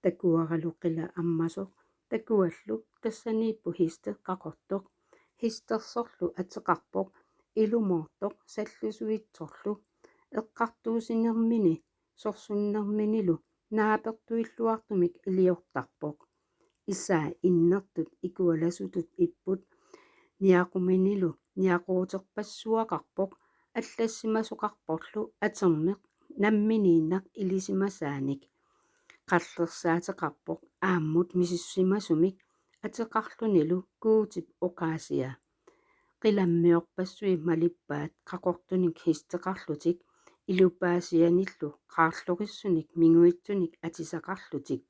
Takuaraluqila ammasoq takuallu tassaniippu histeqqaqortoq histersorlu ateqarpoq ilumortoq sallusuitsorlu eqqartuusinermini sorsunnerminilu naapertuilluartumik iliortarpoq issaa innertut ikualasutut ipput niaquminilu niaqooterpassuaqarpoq аллассимасоқарпорлу атермеқ намминииннақ илисимасааник қаллерсаатеқарпоқ ааммут мисиссимасумик атеқарлунилу куутип оқаасиа қиламмиорпассуи малиппаат қақортуник хистеқарлутик илупаасианиллу qaarluqissunik minguitsunik atisaqarlutik